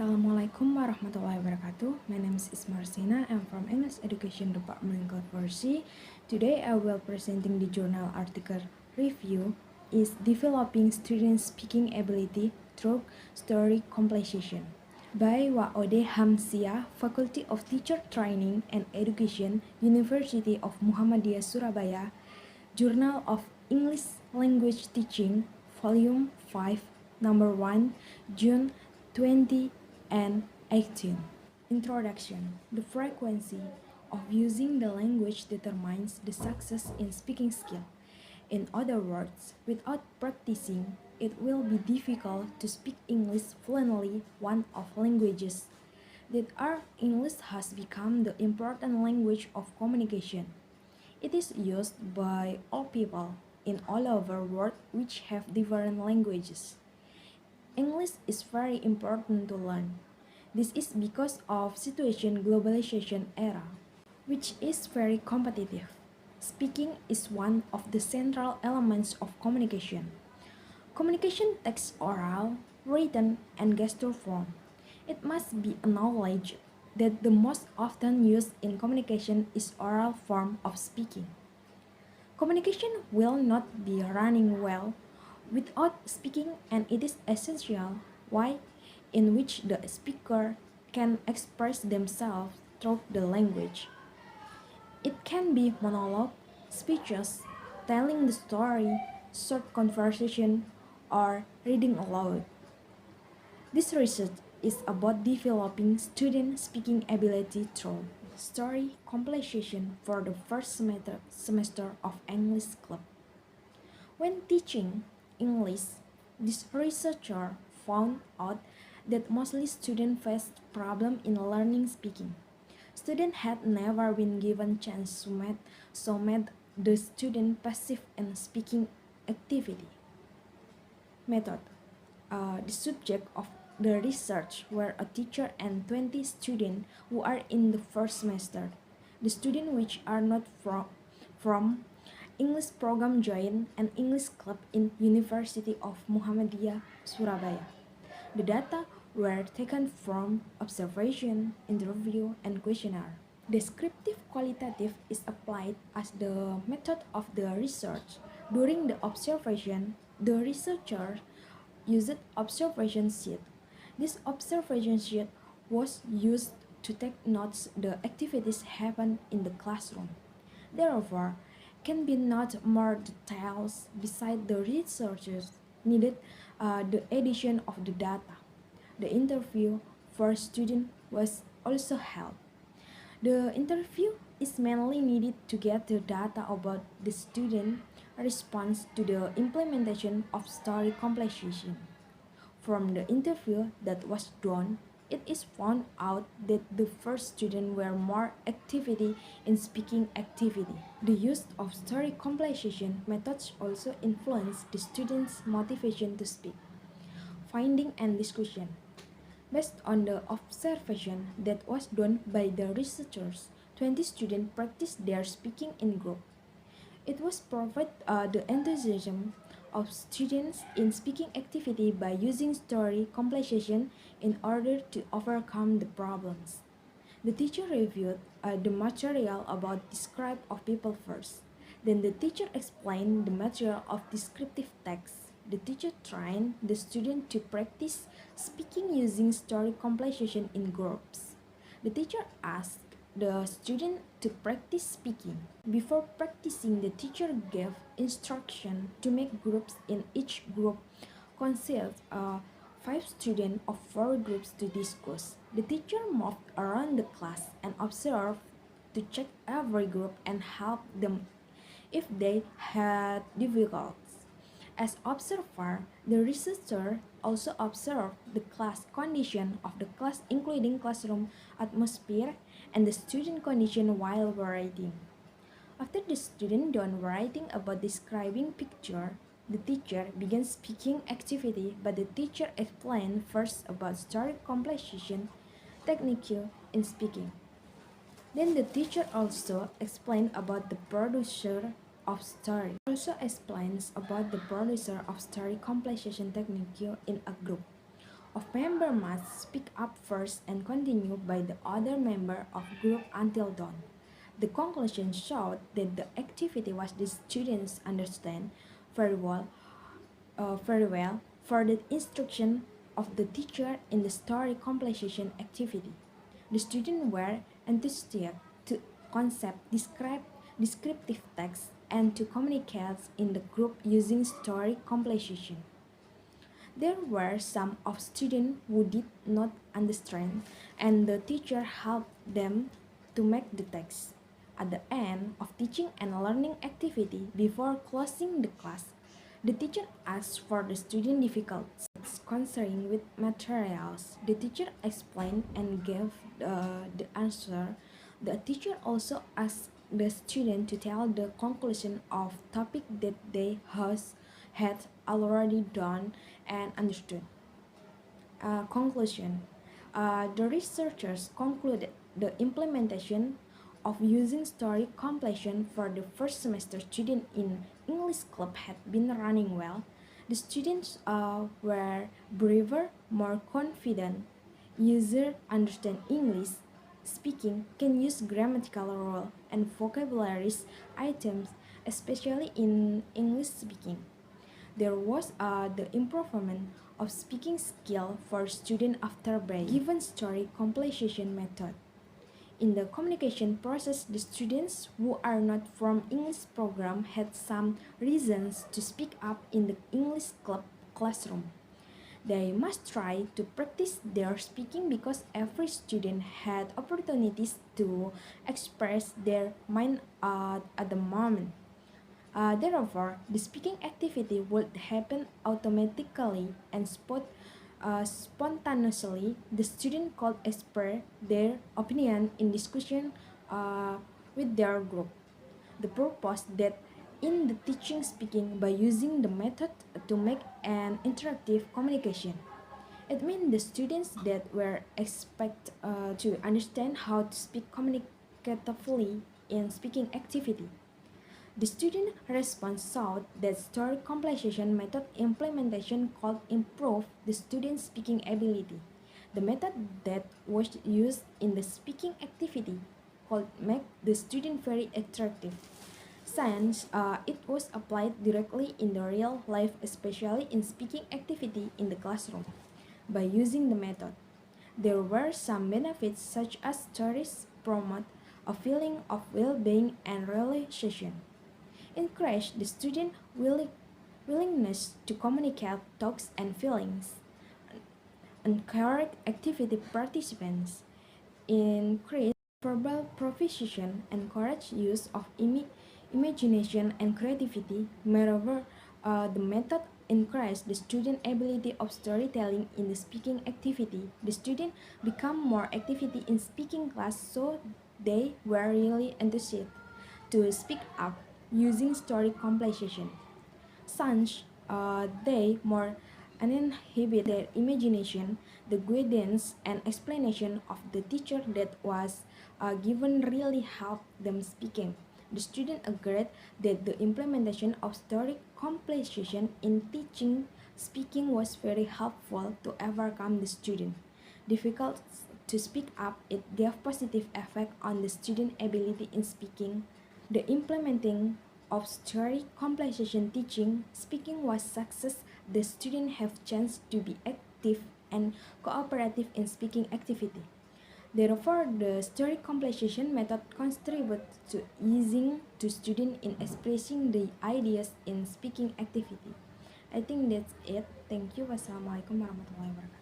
Assalamualaikum warahmatullahi wabarakatuh. My name is Isma Ruslina. I'm from English Education Department Conversi. Today I will presenting the journal article review is Developing Student Speaking Ability Through Story Completion by Waode Hamzia, Faculty of Teacher Training and Education, University of Muhammadiyah Surabaya, Journal of English Language Teaching, Volume 5, Number 1, June 2018. Introduction. The frequency of using the language determines the success in speaking skill. In other words, without practicing, it will be difficult to speak English fluently, one of languages that our English has become the important language of communication. It is used by all people in all over the world which have different languages. English is very important to learn. This is because of situation globalization era, which is very competitive. Speaking is one of the central elements of communication. Communication takes oral, written, and gesture form. It must be acknowledged that the most often used in communication is oral form of speaking. Communication will not be running well without speaking, and it is essential way in which the speaker can express themselves through the language. It can be monologue, speeches, telling the story, short conversation, or reading aloud. This research is about developing student speaking ability through story completion for the first semester of English Club. When teaching English, this researcher found out that mostly students faced problem in learning speaking. Students had never been given chance so made the student passive in speaking activity. Method. The subject of the research were a teacher and 20 students who are in the first semester. The students which are not from English program join an English club in University of Muhammadiyah Surabaya. The data were taken from observation, interview, and questionnaire. Descriptive qualitative is applied as the method of the research. During the observation, the researcher used observation sheet. This observation sheet was used to take notes the activities happen in the classroom. Therefore, can be not more details beside the researchers needed the addition of the data. The interview for student was also held. The interview is mainly needed to get the data about the student response to the implementation of story completion. From the interview that was done, it is found out that the first students were more activity in speaking activity. The use of story completion methods also influence the students' motivation to speak. Finding and discussion. Based on the observation that was done by the researchers, 20 students practiced their speaking in group. It was provide the enthusiasm of students in speaking activity by using story completion in order to overcome the problems. The teacher reviewed the material about describe of people first. Then the teacher explained the material of descriptive text. The teacher trained the student to practice speaking using story completion in groups. The teacher asked the student to practice speaking. Before practicing, the teacher gave instruction to make groups. In each group consists 5 students of 4 groups to discuss. The teacher moved around the class and observed to check every group and help them if they had difficulties. As observer, the researcher also observed the class condition of the class, including classroom atmosphere and the student condition while writing. After the student done writing about describing picture, the teacher began speaking activity, but the teacher explained first about story completion technique in speaking. Then the teacher also explained about the producer of story. Also explains about the producer of story completion technique in a group. of member must speak up first and continue by the other member of group until done. The conclusion showed that the activity was the students understand very well, for the instruction of the teacher in the story completion activity. The students were enthusiastic to concept, descriptive text, and to communicate in the group using story completion. There were some of students who did not understand, and the teacher helped them to make the text. At the end of teaching and learning activity before closing the class, the teacher asked for the student difficulties concerning with materials. The teacher explained and gave the answer. The teacher also asked the student to tell the conclusion of topic that they had already done and understood. Conclusion. The researchers concluded the implementation of using story completion for the first semester student in English club had been running well. The students were braver, more confident, user understand English speaking, can use grammatical rule and vocabularies items, especially in English speaking. There was the improvement of speaking skill for students after break given story completion method. In the communication process, the students who are not from English program had some reasons to speak up in the English club classroom. They must try to practice their speaking because every student had opportunities to express their mind at the moment. Therefore, the speaking activity would happen automatically and spontaneously. The student could express their opinion in discussion with their group. The purpose that in the teaching speaking by using the method to make an interactive communication. It means the students that were expect to understand how to speak communicatively in speaking activity. The student response showed that story completion method implementation could improve the student's speaking ability. The method that was used in the speaking activity could make the student very attractive. Since it was applied directly in the real life, especially in speaking activity in the classroom. By using the method, there were some benefits such as stories promote a feeling of well-being and realization, encourage the student willingness to communicate thoughts and feelings, encourage activity participants, increase verbal proficiency, encourage use of imagination and creativity. Moreover, the method encouraged the student ability of storytelling in the speaking activity. The student become more activity in speaking class, so they were really enthusiastic to speak up using story completion. Since they more uninhibit their imagination, the guidance and explanation of the teacher that was given really helped them speaking. The student agreed that the implementation of story completion in teaching speaking was very helpful to overcome the student difficult to speak up. It gave positive effect on the student ability in speaking. The implementing of story completion teaching speaking was success. The students have chance to be active and cooperative in speaking activity. Therefore, the story completion method contributes to easing to students in expressing the ideas in speaking activity. I think that's it. Thank you. Wassalamualaikum warahmatullahi wabarakatuh.